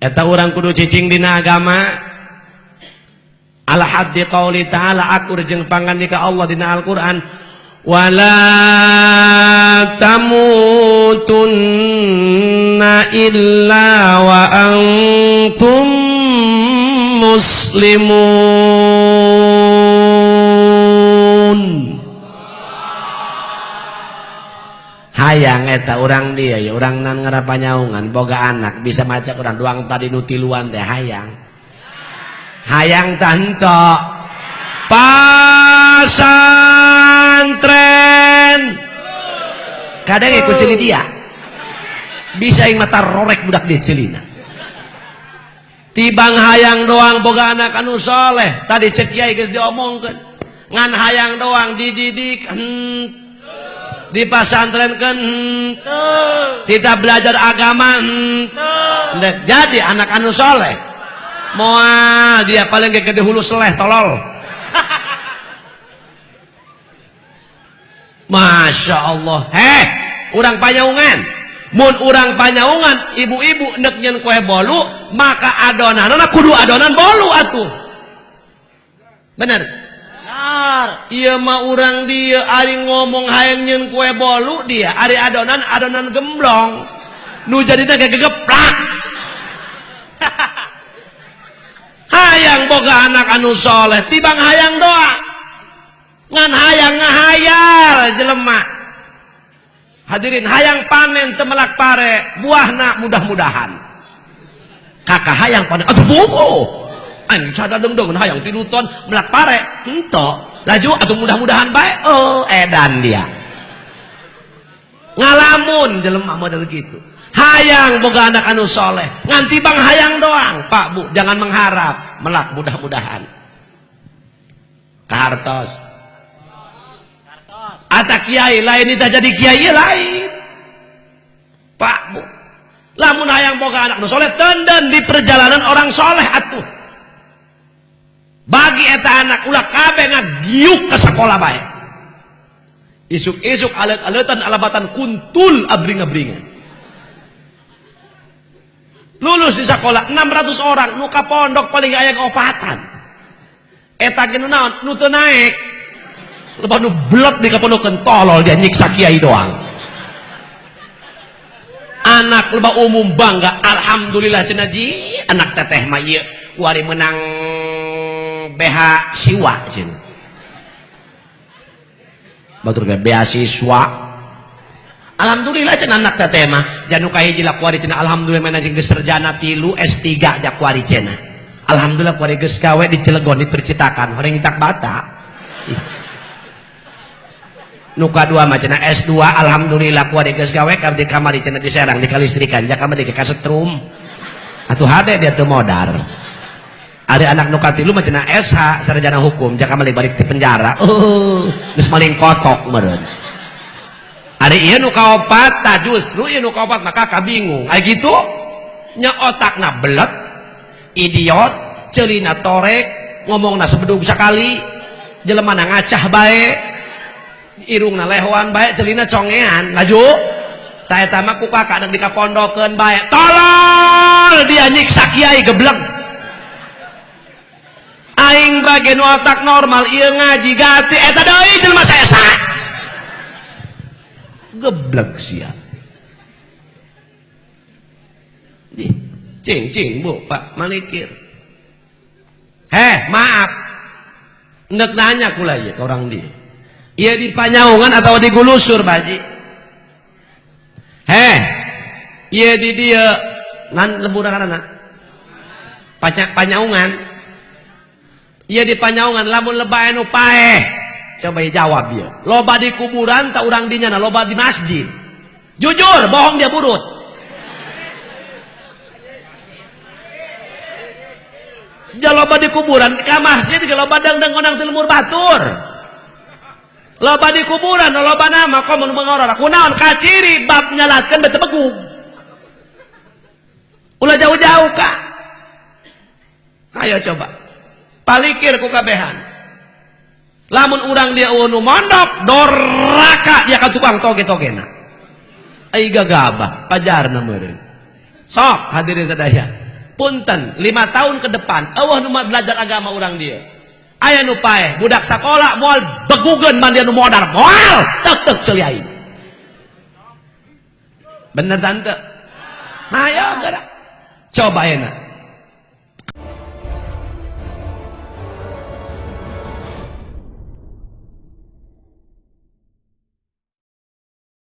eta urang kudu cicing dina agama ala haddi qauli ta'ala akur jeung pangandika Allah dina Al-Qur'an wala tamutunna illa wa antum muslimun. Hayang eta urang dia ya urang nan ngarapanyaungan boga anak bisa maca urang doang tadi nutiluan teh hayang tanto pasantren kadang ikut celi dia bisa yang mata rorek budak dia celina tibang hayang doang boga anak anu soleh tadi cek kiai geus diomongkeun ngan hayang doang dididik di pasantrenkeun kita belajar agama jadi anak anu soleh moal dia paling gede hulu seleh tolol. Masya Allah. Urang panyaungan mun urang panyaungan ibu-ibu nek nyen kue bolu maka adonanna kudu adonan bolu atuh bener iya mah urang dia ari ngomong hayang nyen kue bolu dia ari adonan gemblong nu jadina gegeplak. Hayang boga anak anu soleh tibang hayang doa ngan hayang ngahayal jelema hadirin hayang panen temelak pare buahna mudah-mudahan kakak hayang panen aduh buku anjing cadadeng dong hayang tiduton melak pare ento laju aduh mudah-mudahan baik edan dia ngalamun jelema model gitu hayang boga anak anu soleh nganti bang hayang doang pak bu jangan mengharap melak mudah-mudahan kahartos ata kiai lain itu jadi kiai lain pak bu lamun hayang boga anak anu soleh tenden di perjalanan orang soleh atuh bagi eta anak ulah kabeh ngagiuk ke sekolah bae isuk-isuk alet-aletan alabatan kuntul abring-abringan lulus di sekolah 600 orang nuka pondok paling aya opatan eta ge naon nu teu naek lepas nu blek di kapondokeun tolol dia nyiksa kiai doang anak loba umum bangga alhamdulillah cenah ji anak teteh mah ieu kuari menang BH siwa cenah batur ge beasiswa alhamdulillah cenah anak teteh mah janu kahiji la kuari cenah alhamdulillah mana jeung geus sarjana 3 S3 jak kuari cenah alhamdulillah kuari geus gawe di Cilegon di Percitakan horeng ngitak bata nu kadua mah cenah S2 alhamdulillah kuari geus gawe ka di kamari cenah di Serang di kalistrikan jak kamari ke kasetrum atuh hade dia teu modar ada anak nu katilu mah cenah SH sarjana hukum jak kamari balik di penjara geus maling kotok meureun ada iya nu kaopat tah justru iya nu kaopat maka kabingung ay gitu nya otakna belet idiot celina torek ngomongna sebedug sakali jelemana ngacah bae irungna lehoan bae celina congean laju tah eta mah ku kakak deuk dikapondokeun bae tolol dia nyiksa kiai geblek aing bagian otak normal ieu ngaji gati eta deui jelema saesa geblek sia cing bu pak malikir maaf ndek nanya kula ya ke orang dia iya di Panyaungan atau di Gulusur baji iya di dia nan lemburan anak Panyaungan iya di Panyaungan lamun lebay anu paeh coba jawab dia loba di kuburan tak urang dinya loba di masjid jujur bohong dia burut dia loba di kuburan ke masjid ke loba dang onang tilmur batur loba di kuburan loba nama komun mengoror kunaon kaciri bab nyalaskan bete begug ulah jauh-jauh kak ayo coba palikir ku kabehan lamun urang dia unu mondok doraka dia ka tukang toge-togena ai gagabah pajarna meureun sok hadirin sadaya punten 5 tahun ke depan eueuh nu belajar agama urang dia aya nu paeh budak sakola moal begugeun man dia nu modar moal tek ceuli aing bener tante ayo gerak coba enak